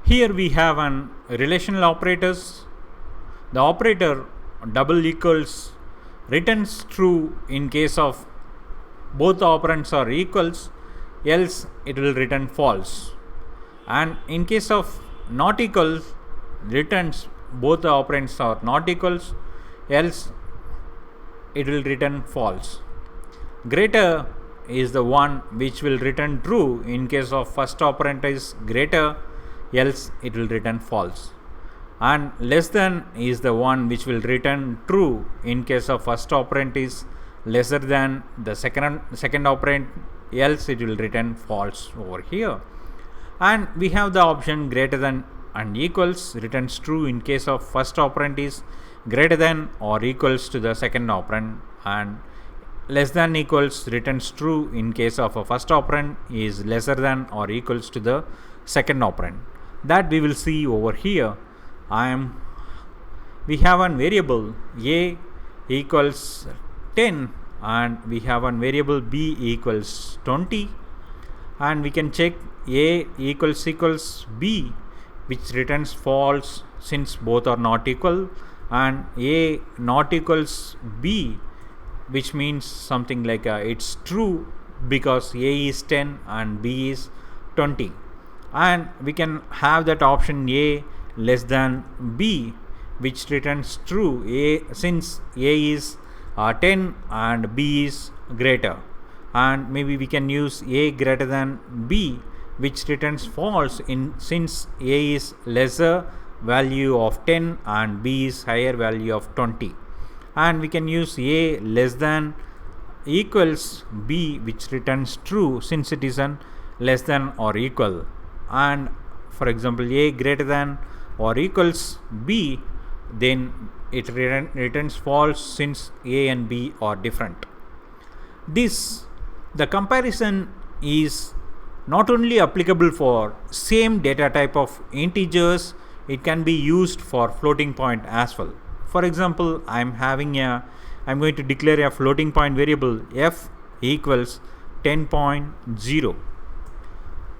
Here we have an relational operators. The operator double equals returns true in case of both operands are equals, else it will return false. And in case of not equals, returns both the operands are not equals, else it will return false. Greater is the one which will return true in case of first operand is greater, else it will return false. And less than is the one which will return true in case of first operand is lesser than the second operand, else it will return false over here. And we have the option greater than and equals returns true in case of first operand is greater than or equals to the second operand, and less than equals returns true in case of a first operand is lesser than or equals to the second operand. That we will see over here. We have one variable a equals 10 and we have one variable b equals 20, and we can check a equals b, which returns false since both are not equal, and a not equals b, which means something like it's true because a is 10 and b is 20. And we can have that option a less than b, which returns true since a is 10 and b is greater. And maybe we can use a greater than b, which returns false since a is lesser value of 10 and b is higher value of 20. And we can use a less than equals b, which returns true since it is an less than or equal. And for example, a greater than or equals b, then it returns false since a and b are different. The comparison is not only applicable for same data type of integers, it can be used for floating point as well. For example, I'm going to declare a floating point variable f equals 10.0.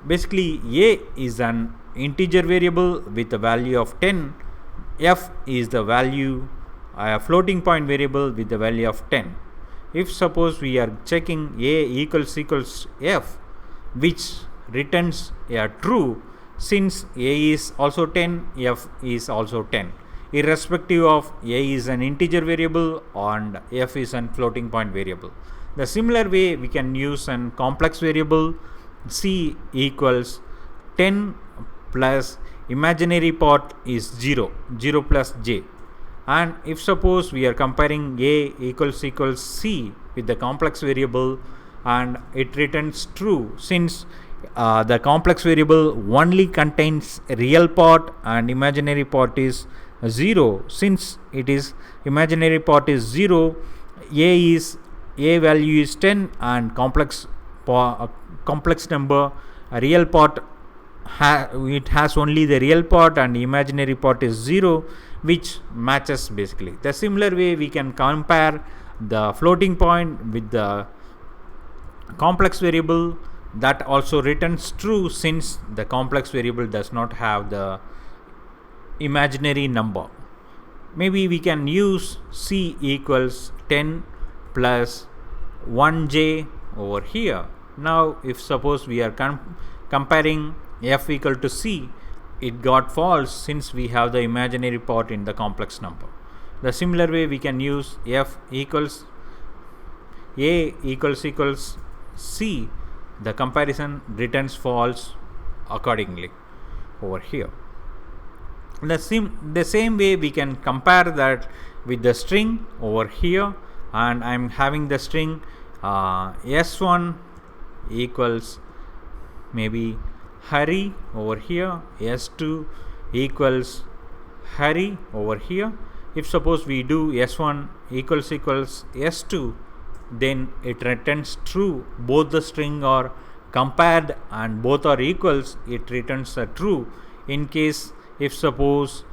Basically, a is an integer variable with a value of 10. F is the value, a floating point variable with the value of 10. If suppose we are checking a equals f, which returns a true since a is also 10, f is also 10, irrespective of a is an integer variable and f is a floating point variable. The similar way we can use an complex variable c equals 10 plus imaginary part is 0 plus j. And if suppose we are comparing a equals c with the complex variable and it returns true since the complex variable only contains real part and imaginary part is 0, since it is imaginary part is 0, a value is 10 and complex number real part it has only the real part and imaginary part is 0, which matches basically. The similar way we can compare the floating point with the complex variable, that also returns true since the complex variable does not have the imaginary number. Maybe we can use c equals 10 plus 1j over here. Now if suppose we are comparing f equal to c, it got false since we have the imaginary part in the complex number. The similar way we can use f equals a equals c, the comparison returns false accordingly over here. The same way we can compare that with the string over here, and I'm having the string s1 equals maybe Hari over here, s2 equals Hari over here. If suppose we do s1 equals s2, then it returns true. Both the string are compared and both are equals, it returns a true. In case if suppose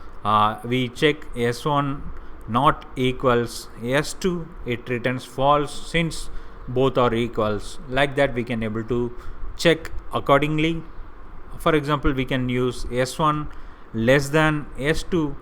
we check s1 not equals s2, it returns false since both are equals. Like that we can able to check accordingly for example, we can use S1 less than S2.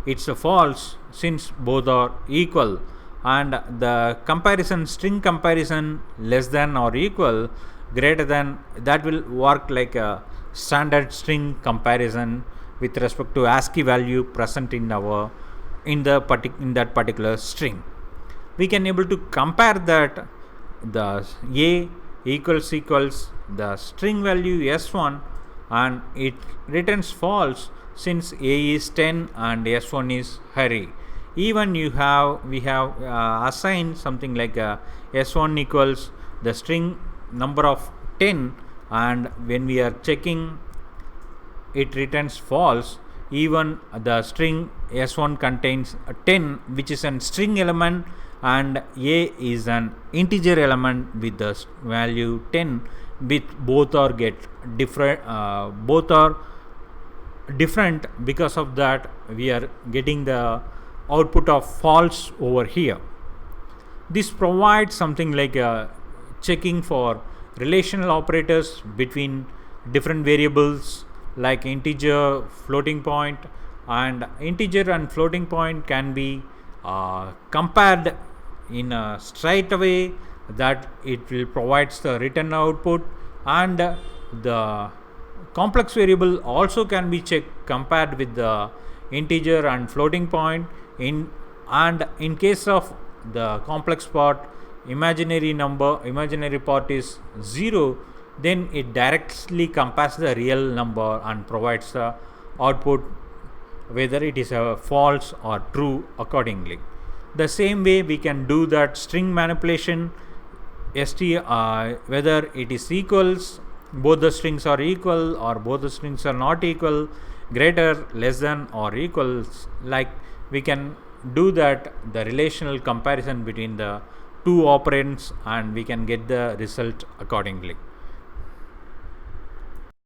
It's a false since both are equal, and the comparison, string comparison, less than or equal, greater than, that will work like a standard string comparison with respect to ASCII value present in our in that particular string. We can able to compare that the A equals the string value S1, and it returns false since A is 10 and S1 is Harry. Even we have assigned something like S1 equals the string number of 10, and when we are checking, it returns false. Even the string S1 contains 10, which is a string element, and A is an integer element with the value 10. With both are different. Because of that, we are getting the output of false over here. This provides something like checking for relational operators between different variables like integer, floating point, and integer and floating point can be compared in a straight away, that it will provides the return output, and the complex variable also can be compared with the integer and floating point. In case of the complex part, imaginary part is 0, then it directly compares the real number and provides the output whether it is a false or true accordingly. The same way we can do that string manipulation, whether it is equals, both the strings are equal or both the strings are not equal, greater, less than or equals, like we can do that the relational comparison between the two operands, and we can get the result accordingly.